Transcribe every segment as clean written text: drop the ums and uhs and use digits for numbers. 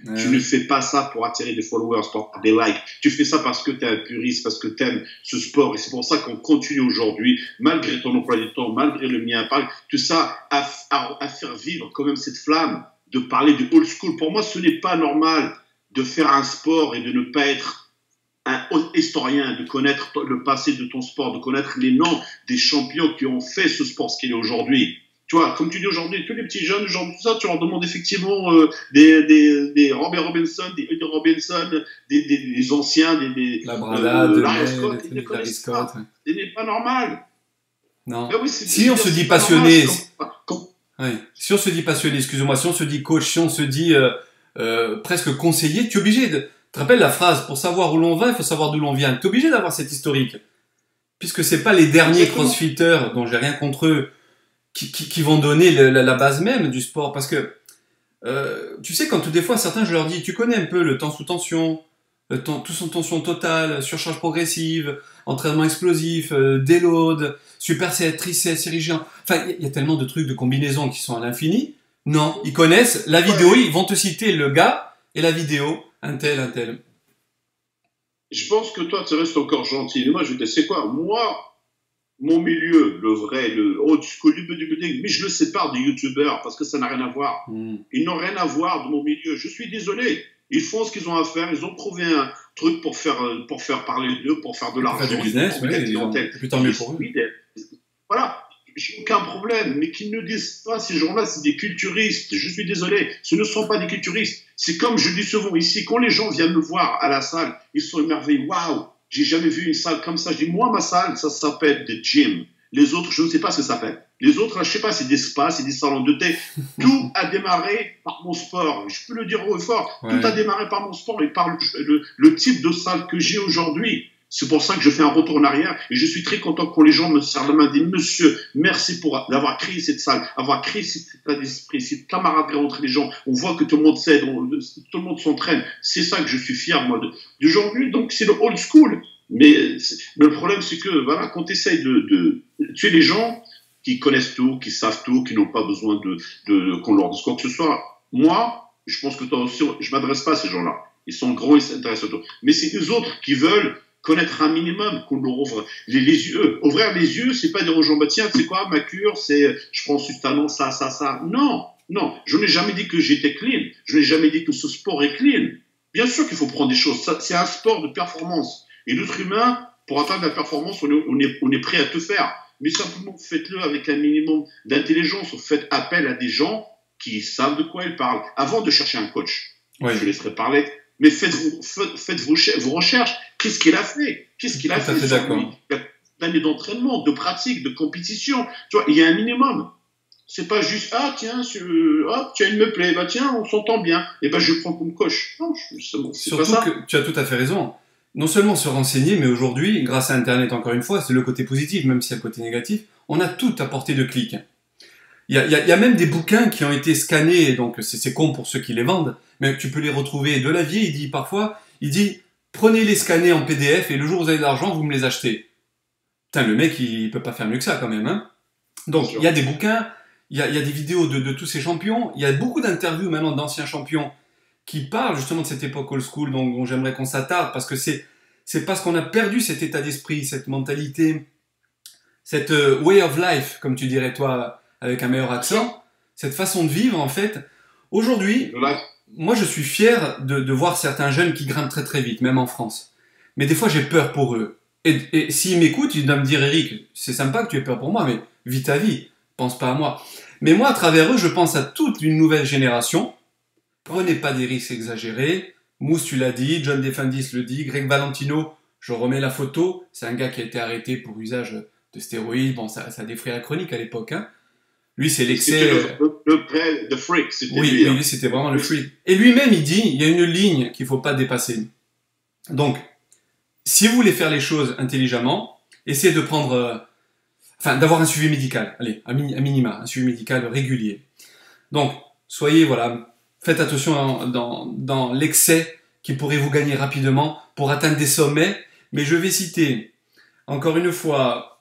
Tu ne fais pas ça pour attirer des followers, pour avoir des likes. Tu fais ça parce que tu es un puriste, parce que tu aimes ce sport. Et c'est pour ça qu'on continue aujourd'hui, malgré ton emploi du temps, malgré le mien, tout ça, à faire vivre quand même cette flamme de parler de old school. Pour moi, ce n'est pas normal de faire un sport et de ne pas être un historien, de connaître le passé de ton sport, de connaître les noms des champions qui ont fait ce sport ce qu'il est aujourd'hui. Tu vois, comme tu dis aujourd'hui, tous les petits jeunes, aujourd'hui, tout ça, tu leur demandes effectivement des Robert Robinson, des Eddie Robinson, des anciens, la Brada, Larry Scott, ils ne connaissent pas. Ce n'est pas normal. Non. Oui, si on se dit passionné, si on se dit passionné, excusez-moi, si on se dit coach, si on se dit presque conseiller, tu es obligé de... Tu te rappelles la phrase, pour savoir où l'on va, il faut savoir d'où l'on vient. Tu es obligé d'avoir cet historique. Puisque c'est pas les derniers crossfitters, dont j'ai rien contre eux, qui vont donner la base même du sport. Parce que, tu sais, quand des fois, certains, je leur dis, tu connais un peu le temps sous tension, tout sous tension totale, surcharge progressive, entraînement explosif, déload, superset, tricep, série géant. Enfin, il y a tellement de trucs, de combinaisons qui sont à l'infini. Non, ils connaissent la vidéo, ils vont te citer le gars et la vidéo, un tel, un tel. Je pense que toi, tu restes encore gentil. Mais moi, je te dis, c'est quoi? Moi, mon milieu, le vrai, le old school, mais je le sépare des youtubeurs parce que ça n'a rien à voir. Ils n'ont rien à voir de mon milieu. Je suis désolé. Ils font ce qu'ils ont à faire. Ils ont trouvé un truc pour faire parler d'eux, pour faire de l'argent. Faire du business, oui. Et puis tant mieux pour eux. Voilà. J'ai aucun problème, mais qu'ils ne disent pas, ces gens-là, c'est des culturistes. Je suis désolé, ce ne sont pas des culturistes. C'est comme je dis souvent ici, quand les gens viennent me voir à la salle, ils sont émerveillés. Waouh, j'ai jamais vu une salle comme ça. Je dis, moi, ma salle, ça s'appelle des gyms. Les autres, je ne sais pas ce que ça s'appelle. Les autres, je ne sais pas, c'est des spas, c'est des salons de thé. Tout a démarré par mon sport. Je peux le dire haut et fort. Ouais. Tout a démarré par mon sport et par le type de salle que j'ai aujourd'hui. C'est pour ça que je fais un retour en arrière et je suis très content quand les gens me serrent la main et disent « Monsieur, merci d'avoir créé cette salle, avoir créé cet état d'esprit, cette camaraderie entre les gens. On voit que tout le monde s'aide, tout le monde s'entraîne. C'est ça que je suis fier, moi, d'aujourd'hui. Donc, c'est le old school. Mais le problème, c'est que voilà, quand tu essayes de tuer les gens qui connaissent tout, qui savent tout, qui n'ont pas besoin qu'on leur dise quoi que ce soit, moi, je pense que toi aussi, je ne m'adresse pas à ces gens-là. Ils sont gros, ils s'intéressent à tout. Mais c'est les autres qui veulent connaître un minimum, qu'on leur ouvre les yeux. Ouvrir les yeux, c'est pas dire aux gens, bah tiens, tu sais quoi, ma cure, c'est, je prends Sustanon, ça. Non, non, je n'ai jamais dit que j'étais clean. Je n'ai jamais dit que ce sport est clean. Bien sûr qu'il faut prendre des choses. C'est un sport de performance. Et l'être humain, pour atteindre la performance, on est prêt à tout faire. Mais simplement, faites-le avec un minimum d'intelligence. Faites appel à des gens qui savent de quoi ils parlent. Avant de chercher un coach, je laisserai parler. Mais faites vos recherches. Qu'est-ce qu'il a fait? Qu'est-ce qu'il a fait sur lui? Il y a d'années d'entraînement, de pratique, de compétition. Tu vois, il y a un minimum. C'est pas juste, ah tiens, il me plaît, bah tiens, on s'entend bien, et ben je prends comme coach. Non, c'est bon, c'est pas ça. Surtout que tu as tout à fait raison. Non seulement se renseigner, mais aujourd'hui, grâce à Internet, encore une fois, c'est le côté positif, même s'il y a le côté négatif, on a tout à portée de clic. Il y a même des bouquins qui ont été scannés, donc c'est con pour ceux qui les vendent, mais tu peux les retrouver de la vie. Il dit, prenez les scannés en PDF et le jour où vous avez de l'argent, vous me les achetez. Putain, le mec, il peut pas faire mieux que ça quand même, hein. Donc, il y a des bouquins, il y a des vidéos de tous ces champions, il y a beaucoup d'interviews maintenant d'anciens champions qui parlent justement de cette époque old school dont j'aimerais qu'on s'attarde, parce que c'est parce qu'on a perdu cet état d'esprit, cette mentalité, cette way of life, comme tu dirais toi, avec un meilleur accent, cette façon de vivre en fait. Aujourd'hui, moi je suis fier de voir certains jeunes qui grimpent très très vite, même en France. Mais des fois j'ai peur pour eux. Et s'ils m'écoutent, ils doivent me dire, Eric, c'est sympa que tu aies peur pour moi, mais vis ta vie, pense pas à moi. Mais moi, à travers eux, je pense à toute une nouvelle génération. Prenez pas des risques exagérés. Mousse, tu l'as dit, John Defendis le dit, Greg Valentino, je remets la photo, c'est un gars qui a été arrêté pour usage de stéroïdes, bon, ça a défrayé la chronique à l'époque, hein. Lui, c'est l'excès... Le freak, c'était oui, lui. Oui, c'était vraiment le freak. Et lui-même, il dit, il y a une ligne qu'il faut pas dépasser. Donc, si vous voulez faire les choses intelligemment, essayez de prendre... d'avoir un suivi médical, allez, à minima, un suivi médical régulier. Donc, faites attention dans l'excès qui pourrait vous gagner rapidement pour atteindre des sommets. Mais je vais citer, encore une fois,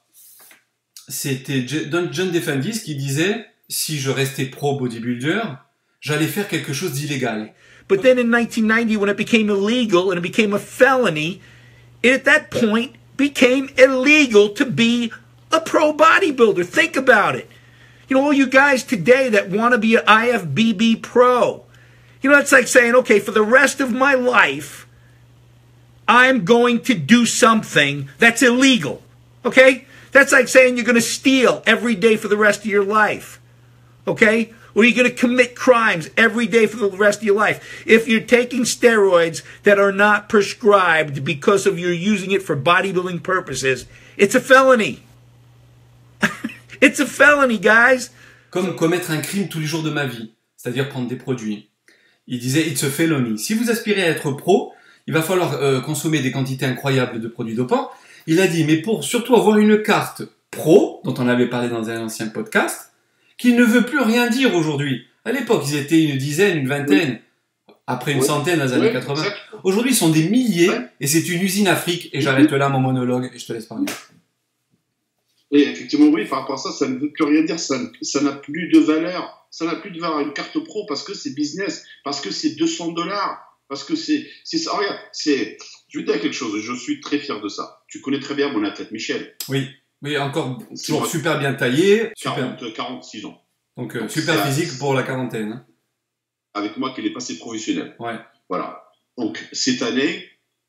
c'était John Defendis qui disait, si je restais pro bodybuilder, j'allais faire quelque chose d'illégal. But then in 1990, when it became illegal and it became a felony, it at that point became illegal to be a pro bodybuilder. Think about it. You know, all you guys today that want to be an IFBB pro, you know, it's like saying, okay, for the rest of my life, I'm going to do something that's illegal. Okay? That's like saying you're going to steal every day for the rest of your life. Okay? Or you're going to commit crimes every day for the rest of your life. If you're taking steroids that are not prescribed because of you're using it for bodybuilding purposes, it's a felony. It's a felony, guys. Comme commettre un crime tous les jours de ma vie, c'est-à-dire prendre des produits. Il disait, it's a felony. Si vous aspirez à être pro, il va falloir consommer des quantités incroyables de produits dopants. Il a dit, mais pour surtout avoir une carte pro, dont on avait parlé dans un ancien podcast, qui ne veut plus rien dire aujourd'hui. À l'époque, ils étaient une dizaine, une vingtaine, après une centaine dans les années 80. Aujourd'hui, ils sont des milliers, et c'est une usine Afrique. Et j'arrête là mon monologue, et je te laisse parler. Et effectivement, oui, par rapport à ça, ça ne veut plus rien dire, ça n'a plus de valeur. Ça n'a plus de valeur, une carte pro, parce que c'est business, parce que c'est $200, parce que c'est ça. Regarde, je vais te dire quelque chose, je suis très fier de ça. Tu connais très bien mon athlète Michel. Oui, encore toujours super bien taillé. 46 ans. Donc super physique pour la quarantaine. Hein. Avec moi, qu'il est passé professionnel. Ouais. Voilà. Donc, cette année,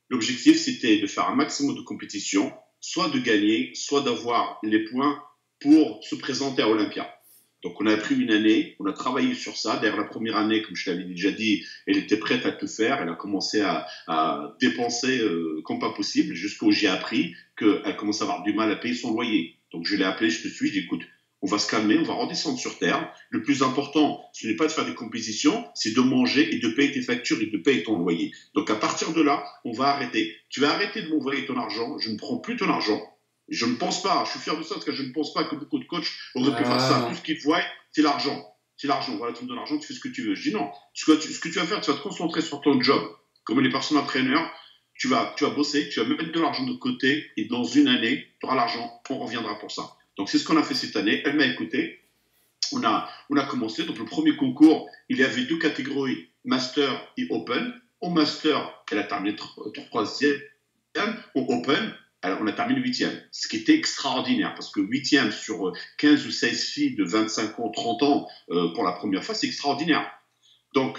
l'objectif, c'était de faire un maximum de compétition, soit de gagner, soit d'avoir les points pour se présenter à Olympia. Donc, on a pris une année, on a travaillé sur ça. D'ailleurs, la première année, comme je t'avais déjà dit, elle était prête à tout faire. Elle a commencé à dépenser comme pas possible, jusqu'où j'ai appris qu'elle commençait à avoir du mal à payer son loyer. Donc, je l'ai appelé, je te suis, je dis, écoute, on va se calmer, on va redescendre sur terre. Le plus important, ce n'est pas de faire des compétitions, c'est de manger et de payer tes factures et de payer ton loyer. Donc, à partir de là, on va arrêter. Tu vas arrêter de m'envoyer ton argent. Je ne prends plus ton argent. Je ne pense pas, je suis fier de ça, parce que je ne pense pas que beaucoup de coachs auraient pu faire ça. Tout ce qu'ils voient, c'est l'argent. C'est l'argent. Voilà, tu me donnes l'argent, tu fais ce que tu veux. Je dis non. Ce que tu vas faire, tu vas te concentrer sur ton job. Comme les personnes entraîneurs, tu vas bosser, tu vas mettre de l'argent de côté, et dans une année, tu auras l'argent, on reviendra pour ça. Donc, c'est ce qu'on a fait cette année. Elle m'a écouté. On a commencé. Donc, le premier concours, il y avait 2 catégories, Master et Open. Au Master, elle a terminé 3e. Au Open, alors, on a terminé 8e, ce qui était extraordinaire, parce que 8e sur 15 ou 16 filles de 25 ans, 30 ans, pour la première fois, c'est extraordinaire. Donc,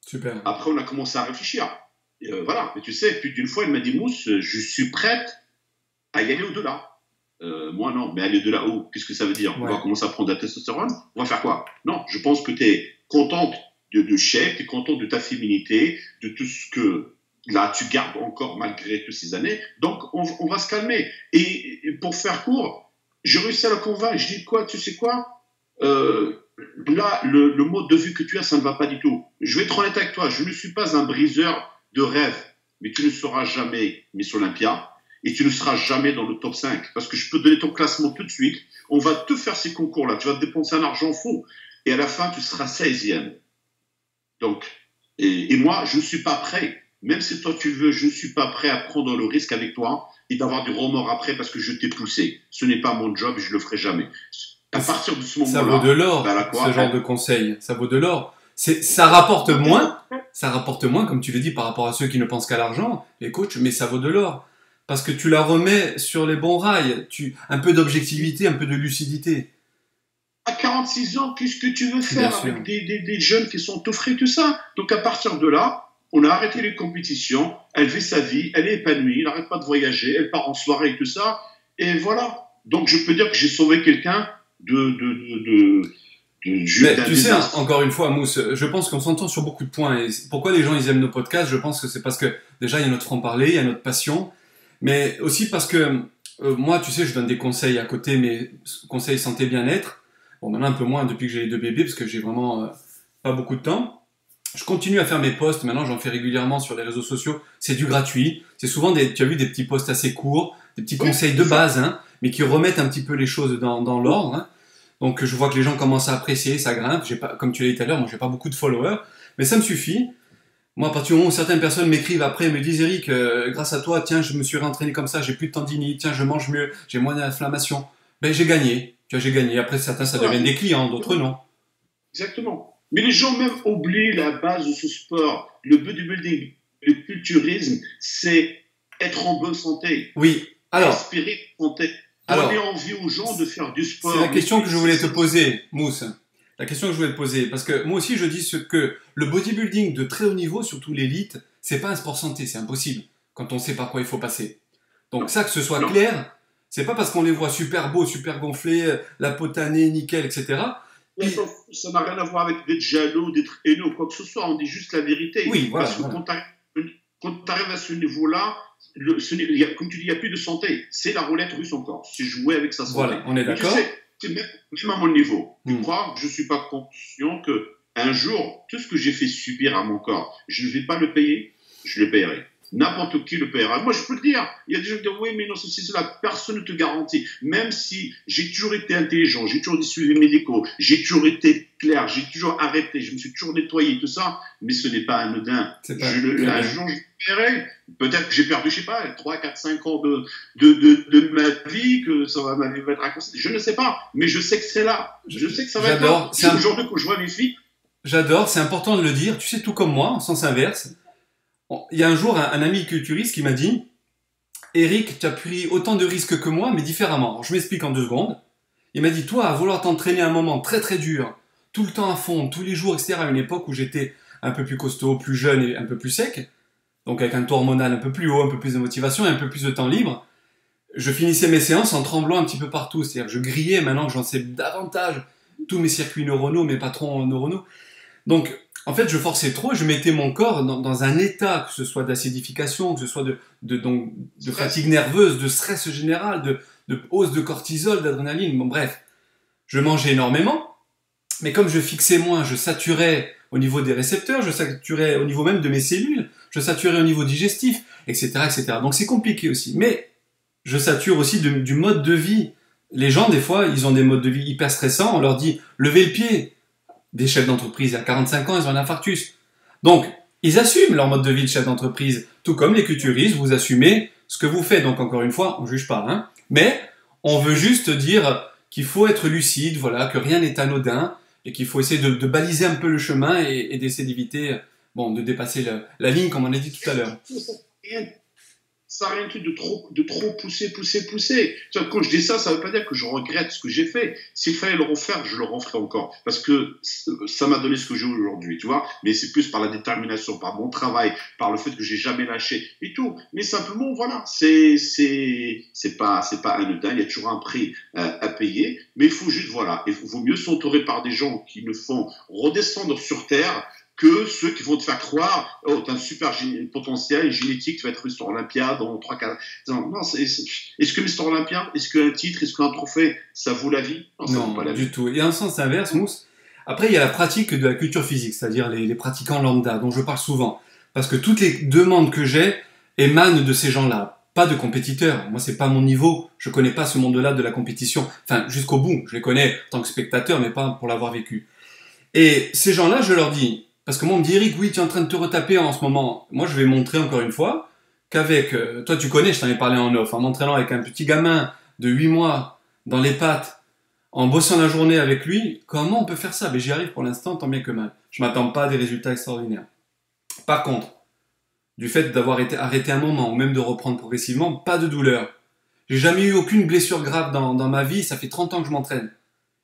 super. Après, on a commencé à réfléchir. Voilà, mais tu sais, plus d'une fois, elle m'a dit, Mousse, je suis prête à y aller au-delà. Moi, non, mais aller au-delà, où? Qu'est-ce que ça veut dire? On va commencer à prendre de la testostérone? On va faire quoi? Non, je pense que tu es contente de shape, tu es contente de ta féminité, de tout ce que... Là, tu gardes encore malgré toutes ces années. Donc, on va se calmer. Et pour faire court, j'ai réussi à la convaincre. Je dis quoi, tu sais quoi, là, le mode de vue que tu as, ça ne va pas du tout. Je vais être honnête avec toi. Je ne suis pas un briseur de rêve. Mais tu ne seras jamais Miss Olympia. Et tu ne seras jamais dans le top 5. Parce que je peux donner ton classement tout de suite. On va te faire ces concours-là. Tu vas te dépenser un argent fou. Et à la fin, tu seras 16e. Donc, et moi, je ne suis pas prêt. Même si toi tu veux, je ne suis pas prêt à prendre le risque avec toi et d'avoir du remords après parce que je t'ai poussé. Ce n'est pas mon job et je le ferai jamais. À partir de ce moment-là, ça vaut de l'or, ce genre de conseil. Ça vaut de l'or. Ça rapporte moins, comme tu le dis, par rapport à ceux qui ne pensent qu'à l'argent, les coachs, mais ça vaut de l'or. Parce que tu la remets sur les bons rails. Un peu d'objectivité, un peu de lucidité. À 46 ans, qu'est-ce que tu veux faire avec des jeunes qui sont tout frais, tout ça? Donc à partir de là, on a arrêté les compétitions, elle vit sa vie, elle est épanouie, elle n'arrête pas de voyager, elle part en soirée et tout ça, et voilà. Donc je peux dire que j'ai sauvé quelqu'un de mais tu sais, encore une fois, Mousse, je pense qu'on s'entend sur beaucoup de points. Et pourquoi les gens ils aiment nos podcasts? Je pense que c'est parce que déjà il y a notre franc-parler, il y a notre passion, mais aussi parce que moi, tu sais, je donne des conseils à côté, mais conseils santé bien-être. Bon, maintenant un peu moins depuis que j'ai les 2 bébés, parce que j'ai vraiment pas beaucoup de temps. Je continue à faire mes posts, maintenant j'en fais régulièrement sur les réseaux sociaux, c'est du gratuit, c'est souvent tu as vu des petits posts assez courts, des petits conseils de base, hein, mais qui remettent un petit peu les choses dans l'ordre, hein. Donc je vois que les gens commencent à apprécier, ça grimpe, comme tu l'as dit tout à l'heure, moi j'ai pas beaucoup de followers, mais ça me suffit. Moi à partir du moment où certaines personnes m'écrivent après et me disent Eric, grâce à toi, tiens je me suis réentraîné comme ça, j'ai plus de tendinite, tiens je mange mieux, j'ai moins d'inflammation, ben j'ai gagné, tu vois j'ai gagné, après certains ça devient des clients, d'autres non. Exactement. Mais les gens même oublient la base de ce sport. Le bodybuilding, le culturisme, c'est être en bonne santé. Oui. Alors, inspirer santé. alors, Donner envie aux gens de faire du sport. c'est la question que je voulais te poser, Mousse. La question que je voulais te poser, parce que moi aussi je dis que le bodybuilding de très haut niveau, surtout l'élite, c'est pas un sport santé, c'est impossible quand on sait par quoi il faut passer. Donc ça, que ce soit clair, c'est pas parce qu'on les voit super beaux, super gonflés, la peau tannée, nickel, etc. Ça n'a rien à voir avec d'être jaloux, d'être haineux, quoi que ce soit. On dit juste la vérité. Oui, voilà. Parce que quand tu arrives à ce niveau-là, comme tu dis, il n'y a plus de santé. C'est la roulette russe encore. C'est jouer avec sa santé. Voilà, on est d'accord. Tu sais, même à mon niveau, tu crois que je ne suis pas conscient qu'un jour, tout ce que j'ai fait subir à mon corps, je ne vais pas le payer, je le paierai. N'importe qui le paiera. Moi, je peux te dire, il y a des gens qui disent, oui, mais non, ceci, cela, personne ne te garantit. Même si j'ai toujours été intelligent, j'ai toujours des suivis médicaux, j'ai toujours été clair, j'ai toujours arrêté, je me suis toujours nettoyé, tout ça, mais ce n'est pas anodin. Un jour, je paierai. Peut-être que j'ai perdu, je sais pas, 3, 4, 5 ans de ma vie, que ça va m'être raconté. Je ne sais pas, mais je sais que c'est là. Je sais que ça va être là. C'est aujourd'hui que je vois mes filles. J'adore, c'est important de le dire. Tu sais, tout comme moi, en sens inverse. Il y a un jour un ami culturiste qui m'a dit « Eric, tu as pris autant de risques que moi, mais différemment. » Alors, je m'explique en 2 secondes. Il m'a dit « Toi, à vouloir t'entraîner à un moment très très dur, tout le temps à fond, tous les jours, etc., à une époque où j'étais un peu plus costaud, plus jeune et un peu plus sec, donc avec un taux hormonal un peu plus haut, un peu plus de motivation et un peu plus de temps libre, je finissais mes séances en tremblant un petit peu partout. C'est-à-dire que je grillais, maintenant que j'en sais davantage, tous mes circuits neuronaux, mes patrons neuronaux. Donc, en fait, je forçais trop et je mettais mon corps dans un état, que ce soit d'acidification, que ce soit de fatigue nerveuse, de stress général, de hausse de cortisol, d'adrénaline. Bon, bref, je mangeais énormément, mais comme je fixais moins, je saturais au niveau des récepteurs, je saturais au niveau même de mes cellules, je saturais au niveau digestif, etc., etc. Donc c'est compliqué aussi. Mais je sature aussi du mode de vie. Les gens, des fois, ils ont des modes de vie hyper stressants. On leur dit, levez le pied. Des chefs d'entreprise à 45 ans, ils ont un infarctus. Donc, ils assument leur mode de vie de chef d'entreprise, tout comme les culturistes, vous assumez ce que vous faites. Donc, encore une fois, on ne juge pas, hein. Mais on veut juste dire qu'il faut être lucide, voilà, que rien n'est anodin, et qu'il faut essayer de baliser un peu le chemin et d'essayer d'éviter, de dépasser la ligne, comme on a dit tout à l'heure. Ça n'a rien de trop pousser. Quand je dis ça, ça ne veut pas dire que je regrette ce que j'ai fait. S'il fallait le refaire, je le referais encore. Parce que ça m'a donné ce que j'ai aujourd'hui, tu vois. Mais c'est plus par la détermination, par mon travail, par le fait que j'ai jamais lâché et tout. Mais simplement, voilà, c'est pas anodin. Il y a toujours un prix à payer. Mais il faut juste, voilà, il vaut mieux s'entourer par des gens qui nous font redescendre sur terre que ceux qui vont te faire croire, oh, t'as un super potentiel génétique, tu vas être Mister Olympia dans 3-4 ans. Non, est-ce que Mister Olympia, est-ce qu'un titre, est-ce qu'un trophée, ça vaut la vie? Non, ça vaut pas la vie. Du tout. Et en sens inverse, Mousse, après, il y a la pratique de la culture physique, c'est-à-dire les pratiquants lambda, dont je parle souvent. Parce que toutes les demandes que j'ai émanent de ces gens-là, pas de compétiteurs. Moi, c'est pas mon niveau. Je connais pas ce monde-là de la compétition. Enfin, jusqu'au bout. Je les connais en tant que spectateur, mais pas pour l'avoir vécu. Et ces gens-là, je leur dis, parce que moi, on me dit, Eric, oui, tu es en train de te retaper en ce moment. Moi, je vais montrer encore une fois qu'avec, toi, tu connais, je t'en ai parlé en off, en m'entraînant avec un petit gamin de 8 mois dans les pattes, en bossant la journée avec lui, comment on peut faire ça? Mais j'y arrive pour l'instant, tant bien que mal. Je m'attends pas à des résultats extraordinaires. Par contre, du fait d'avoir été arrêté un moment, ou même de reprendre progressivement, pas de douleur. J'ai jamais eu aucune blessure grave dans ma vie, ça fait 30 ans que je m'entraîne.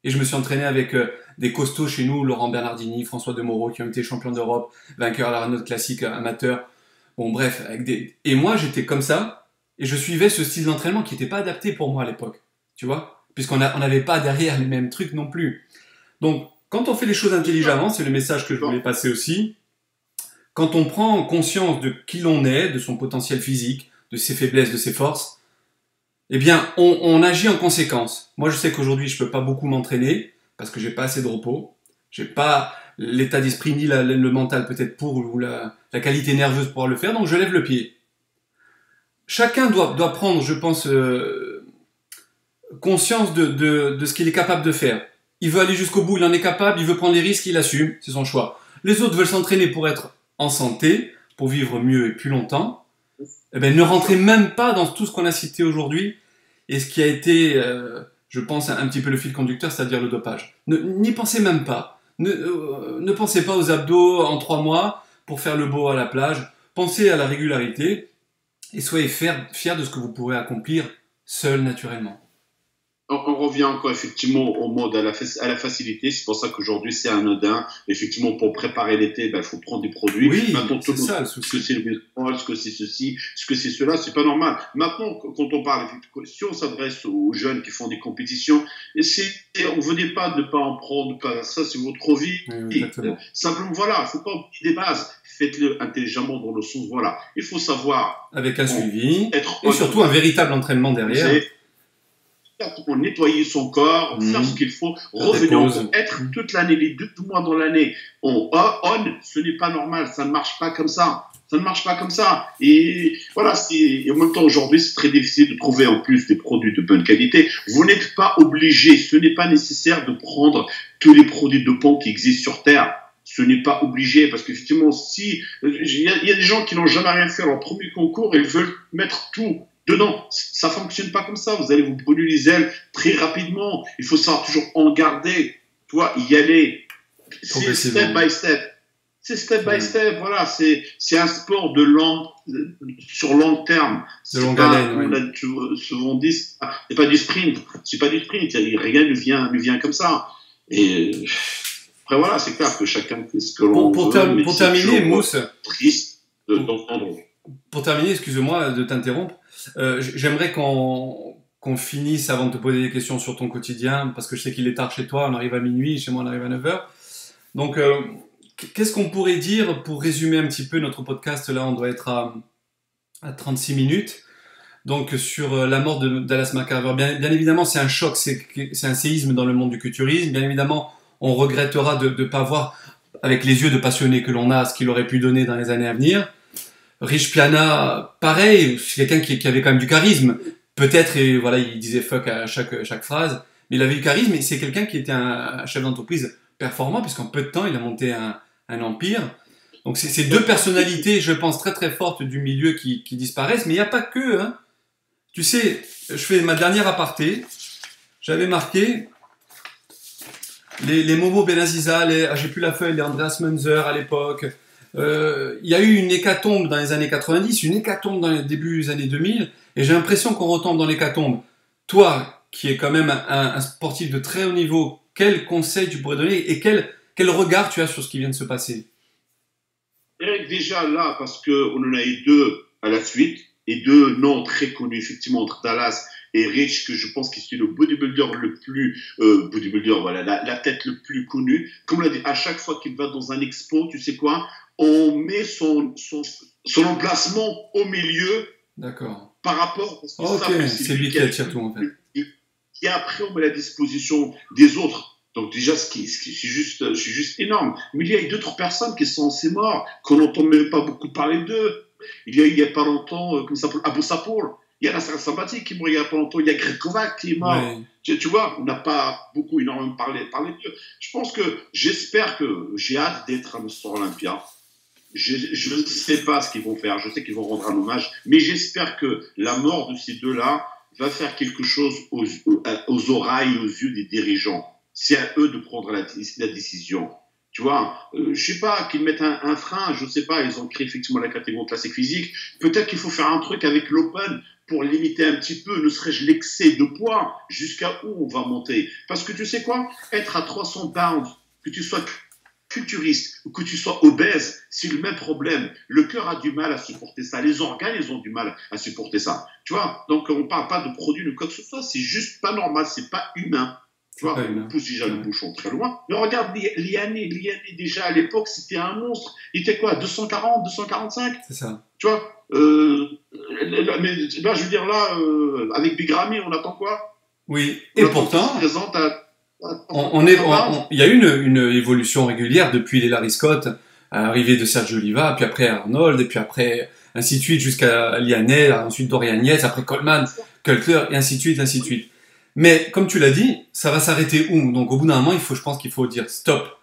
Et je me suis entraîné avec des costauds chez nous, Laurent Bernardini, François Demoreau, qui ont été champions d'Europe, vainqueurs à la Renault classique amateur. Bon, bref, et moi, j'étais comme ça, et je suivais ce style d'entraînement qui n'était pas adapté pour moi à l'époque. Tu vois? Puisqu'on n'avait pas derrière les mêmes trucs non plus. Donc, quand on fait les choses intelligemment, c'est le message que je voulais passer aussi, quand on prend conscience de qui l'on est, de son potentiel physique, de ses faiblesses, de ses forces, eh bien, on agit en conséquence. Moi, je sais qu'aujourd'hui, je peux pas beaucoup m'entraîner parce que j'ai pas assez de repos. J'ai pas l'état d'esprit ni le mental peut-être ou la qualité nerveuse pour pouvoir le faire, donc je lève le pied. Chacun doit prendre, je pense, conscience de ce qu'il est capable de faire. Il veut aller jusqu'au bout, il en est capable, il veut prendre les risques, il assume, c'est son choix. Les autres veulent s'entraîner pour être en santé, pour vivre mieux et plus longtemps. Eh ben, ne rentrez même pas dans tout ce qu'on a cité aujourd'hui et ce qui a été, je pense, un petit peu le fil conducteur, c'est-à-dire le dopage. N'y pensez même pas. Ne pensez pas aux abdos en 3 mois pour faire le beau à la plage. Pensez à la régularité et soyez fiers de ce que vous pourrez accomplir seul naturellement. On revient encore effectivement au mode à la facilité. C'est pour ça qu'aujourd'hui c'est anodin. Effectivement, pour préparer l'été, il faut prendre des produits. Oui, maintenant, c'est ça le souci. Ce que c'est le baseball, ce que c'est ceci, ce que c'est cela, c'est pas normal. Maintenant, quand on parle, si on s'adresse aux jeunes qui font des compétitions, on ne venait pas de ne pas en prendre, ça c'est votre vie. Oui, simplement, voilà, il ne faut pas oublier des bases. Faites-le intelligemment dans le sens, voilà. Il faut savoir. Avec un suivi et surtout un véritable entraînement derrière. Pour nettoyer son corps, faire ce qu'il faut, revenir, être toute l'année, les 2 mois dans l'année, ce n'est pas normal, ça ne marche pas comme ça. Ça ne marche pas comme ça. Et voilà, et en même temps, aujourd'hui, c'est très difficile de trouver en plus des produits de bonne qualité. Vous n'êtes pas obligé, ce n'est pas nécessaire de prendre tous les produits de pompe qui existent sur Terre. Ce n'est pas obligé, parce qu'effectivement, il y a des gens qui n'ont jamais rien fait leur premier concours et ils veulent mettre tout dedans. Ça fonctionne pas comme ça. Vous allez vous brûler les ailes très rapidement. Il faut savoir toujours en garder, y aller. C'est step by step. C'est step by step. Voilà, c'est un sport sur long terme. De longue haleine, souvent dit, c'est pas du sprint. C'est pas du sprint. Rien ne vient comme ça. Et après voilà, c'est clair que chacun fait ce que l'on veut. Pour terminer, Mousse. Triste d'entendre. Pour terminer, excuse-moi de t'interrompre. J'aimerais qu'on finisse avant de te poser des questions sur ton quotidien, parce que je sais qu'il est tard chez toi, on arrive à minuit, chez moi on arrive à 9h. Donc, qu'est-ce qu'on pourrait dire pour résumer un petit peu notre podcast? Là, on doit être à 36 minutes. Donc, sur la mort de Dallas McCarver. Bien évidemment, c'est un choc, c'est un séisme dans le monde du culturisme. Bien évidemment, on regrettera de ne pas voir avec les yeux de passionné que l'on a ce qu'il aurait pu donner dans les années à venir. Rich Piana, pareil, c'est quelqu'un qui avait quand même du charisme. Peut-être, et voilà, il disait fuck à chaque phrase, mais il avait du charisme et c'est quelqu'un qui était un chef d'entreprise performant, puisqu'en peu de temps, il a monté un empire. Donc, c'est 2 personnalités, je pense, très très fortes du milieu qui disparaissent, mais il n'y a pas que, hein. Tu sais, je fais ma dernière aparté, j'avais marqué les Momo Benaziza, j'ai plus la feuille, les Andreas Munzer à l'époque. Il y a eu une hécatombe dans les années 90, une hécatombe dans les débuts des années 2000, et j'ai l'impression qu'on retombe dans l'hécatombe. Toi, qui es quand même un sportif de très haut niveau, quel conseil tu pourrais donner et quel regard tu as sur ce qui vient de se passer? Eric, déjà là, parce qu'on en a eu 2 à la suite, et 2 noms très connus, effectivement, entre Dallas et Rich, que je pense qu'il est le bodybuilder le plus, voilà, la tête le plus connue. Comme on l'a dit, à chaque fois qu'il va dans un expo, tu sais quoi, on met son emplacement au milieu. D'accord. Par rapport. Ok, c'est lui qui attire tout, en fait. Et après, on met à la disposition des autres. Donc, déjà, c'est juste énorme. Mais il y a 2-3 personnes qui sont assez mortes, qu'on n'entend même pas beaucoup parler d'eux. Il y a pas longtemps, comme ça s'appelle, Abu Sapour. Il y a Nasser Sabati qui est mort il y a pas longtemps. Il y a Greg Kovac qui est mort. Oui. Tu vois, on n'a pas énormément parlé d'eux. Je pense que j'ai hâte d'être à Mr. Olympia. Je ne sais pas ce qu'ils vont faire. Je sais qu'ils vont rendre un hommage. Mais j'espère que la mort de ces 2-là va faire quelque chose aux oreilles, aux yeux des dirigeants. C'est à eux de prendre la décision. Tu vois, je sais pas, qu'ils mettent un frein, je sais pas, ils ont créé effectivement la catégorie classique physique. Peut-être qu'il faut faire un truc avec l'open pour limiter un petit peu, ne serait-ce l'excès de poids, jusqu'à où on va monter. Parce que tu sais quoi, être à 300 pounds, que tu sois culturiste ou que tu sois obèse, c'est le même problème. Le cœur a du mal à supporter ça, les organes, ils ont du mal à supporter ça. Tu vois, donc on parle pas de produits de quoi que ce soit, c'est juste pas normal, c'est pas humain. Tu vois, on pousse déjà le bouchon très loin. Mais regarde Liane déjà à l'époque, c'était un monstre. Il était quoi, 240, 245? C'est ça. Tu vois, mais là, je veux dire, avec Big Ramy, on attend quoi? Oui, et pourtant, il y a eu une évolution régulière depuis les Larry Scott, à l'arrivée de Sergio Oliva, puis après Arnold, et puis après, ainsi de suite, jusqu'à Liane, ensuite Dorian Yates, après Coleman, Cutler, et ainsi de suite, ainsi de suite. Mais comme tu l'as dit, ça va s'arrêter où? Donc au bout d'un moment, je pense qu'il faut dire stop,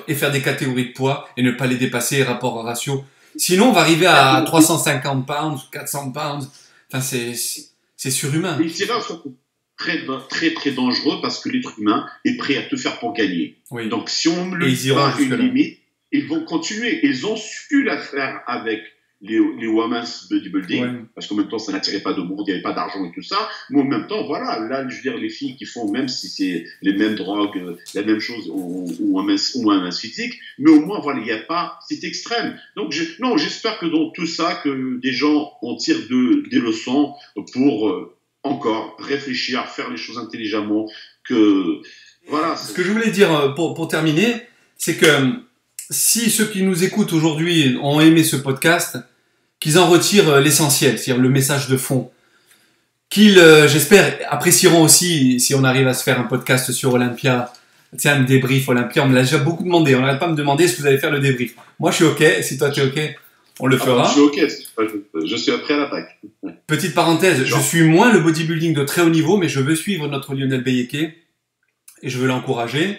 et faire des catégories de poids et ne pas les dépasser rapport à ratio. Sinon, on va arriver à 350 pounds, 400 pounds. Enfin, c'est surhumain. Mais c'est là, surtout. très dangereux parce que l'être humain est prêt à tout faire pour gagner. Oui. Donc, si on ne Et leur ils iront pas une jusque-là. limite, ils vont continuer. Ils ont su la faire avec les women's bodybuilding, Ouais. parce qu'en même temps, ça n'attirait pas de monde, il n'y avait pas d'argent et tout ça. Mais en même temps, voilà, là, je veux dire, les filles qui font, même si c'est les mêmes drogues, la même chose, ou un mince physique, mais au moins, voilà, il n'y a pas cet extrême. Donc, j'espère que dans tout ça, que des gens en tirent des leçons pour encore réfléchir, faire les choses intelligemment, que, voilà. Ce que je voulais dire pour terminer, c'est que si ceux qui nous écoutent aujourd'hui ont aimé ce podcast, qu'ils en retirent l'essentiel, c'est-à-dire le message de fond. Qu'ils, j'espère, apprécieront aussi si on arrive à se faire un podcast sur Olympia. Tiens, un débrief Olympia, on me l'a déjà beaucoup demandé. On n'arrête pas de me demander si vous allez faire le débrief. Moi, je suis OK. Si toi, tu es OK, on le fera. Je suis OK. Je suis prêt à l'attaque. Petite parenthèse, je suis moins le bodybuilding de très haut niveau, mais je veux suivre notre Lionel Beyeke et je veux l'encourager.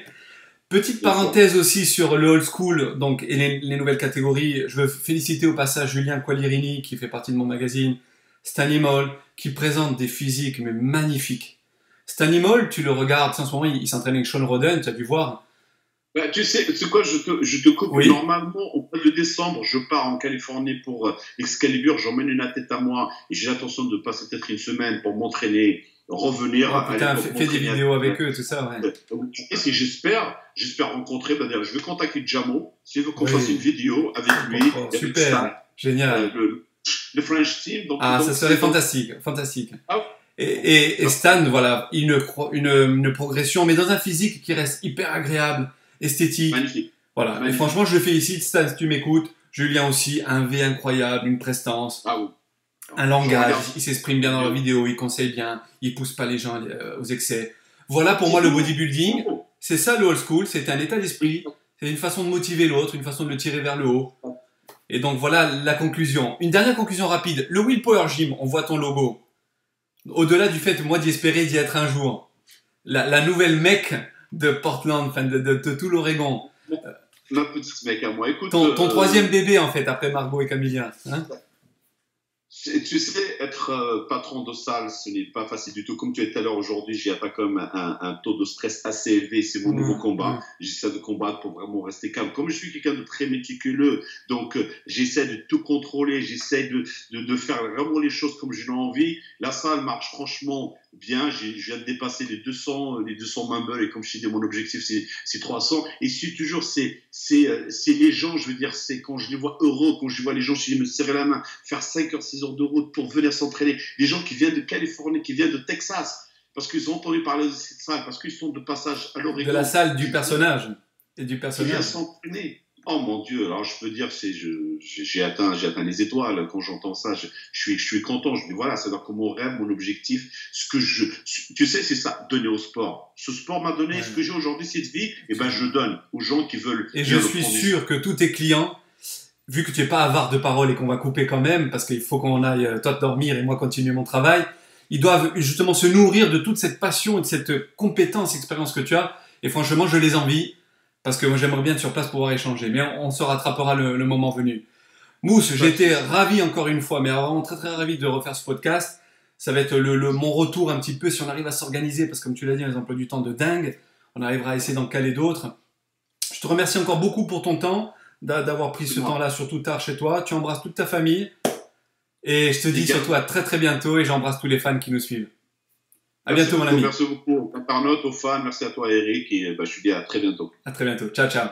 Petite parenthèse aussi sur le old school, donc, et les nouvelles catégories. Je veux féliciter au passage Julien Qualirini, qui fait partie de mon magazine, Stanimol, qui présente des physiques mais magnifiques. Stanimol, tu le regardes, en ce moment, il s'entraîne avec Sean Roden, tu as dû voir. Bah, tu sais quoi, je te coupe. Oui. Normalement, au mois de décembre, je pars en Californie pour Excalibur. J'emmène une athlète à moi et j'ai l'intention de passer peut-être une semaine pour m'entraîner, revenir. Oh, putain, fais des vidéos avec eux, tout ça, ouais. Et si j'espère rencontrer, je vais contacter Jamo, s'il veut qu'on Oui. fasse une vidéo avec lui. Oh, et avec super, Stan, génial. le French Team. Donc, Ça serait fantastique, fantastique. Ah. Et Stan, voilà, une progression, mais dans un physique qui reste hyper agréable, esthétique. Magnifique. Voilà. Magnifique. Et franchement, je le félicite, Stan, si tu m'écoutes. Julien aussi, un V incroyable, une prestance, Ah oui. un langage, il s'exprime bien dans la vidéo, il conseille bien, il pousse pas les gens aux excès. Voilà pour moi le bodybuilding. C'est ça le old school, c'est un état d'esprit, c'est une façon de motiver l'autre, une façon de le tirer vers le haut. Et donc voilà la conclusion. Une dernière conclusion rapide. Le Willpower Gym, on voit ton logo. Au-delà du fait, moi, d'y espérer d'y être un jour. La nouvelle Mecque de Portland, enfin de tout l'Oregon. Ma petite mec à moi. Écoute, Ton troisième bébé, en fait, après Margot et Camilla. Hein, tu sais, être patron de salle, ce n'est pas facile du tout. Comme tu es tout à l'heure aujourd'hui, j'ai pas comme un taux de stress assez élevé. C'est mon nouveau combat. J'essaie de combattre pour vraiment rester calme. Comme je suis quelqu'un de très méticuleux, donc j'essaie de tout contrôler. J'essaie de faire vraiment les choses comme je l'ai envie. La salle marche franchement bien. Je viens de dépasser les 200 members et comme je t'ai dit, mon objectif c'est 300. Et c'est toujours c'est les gens, je veux dire, c'est quand je les vois heureux, quand je vois les gens, je me serrer la main, faire 5 heures, 6 heures de route pour venir s'entraîner. Les gens qui viennent de Californie, qui viennent de Texas, parce qu'ils ont entendu parler de cette salle, parce qu'ils sont de passage à l'Oregon. de la salle du personnage. Et du Qui vient personnage. s'entraîner. Oh mon Dieu, alors je peux dire, j'ai atteint les étoiles quand j'entends ça. Je suis content. Je dis voilà, c'est-à-dire que mon rêve, mon objectif, tu sais, c'est ça, donner au sport. Ce sport m'a donné ce que j'ai aujourd'hui, cette vie, et ben je donne aux gens qui veulent. Et je suis sûr que tous tes clients, vu que tu n'es pas avare de parole et qu'on va couper quand même, parce qu'il faut qu'on aille, toi, dormir et moi continuer mon travail, ils doivent justement se nourrir de toute cette passion et de cette compétence, expérience que tu as. Et franchement, je les envie. Parce que moi, j'aimerais bien être sur place pour pouvoir échanger. Mais on se rattrapera le moment venu. Mousse, j'ai été ravi encore une fois, mais vraiment très très ravi de refaire ce podcast. Ça va être mon retour un petit peu si on arrive à s'organiser, parce que comme tu l'as dit, les emplois du temps de dingue, on arrivera à essayer d'en caler d'autres. Je te remercie encore beaucoup pour ton temps, d'avoir pris ce temps-là, surtout tard chez toi. Tu embrasses toute ta famille. Et je te dis surtout à très très bientôt et j'embrasse tous les fans qui nous suivent. À bientôt, mon ami. Merci beaucoup aux internautes, aux fans. Merci à toi, Eric. Et je te dis à très bientôt. À très bientôt. Ciao, ciao.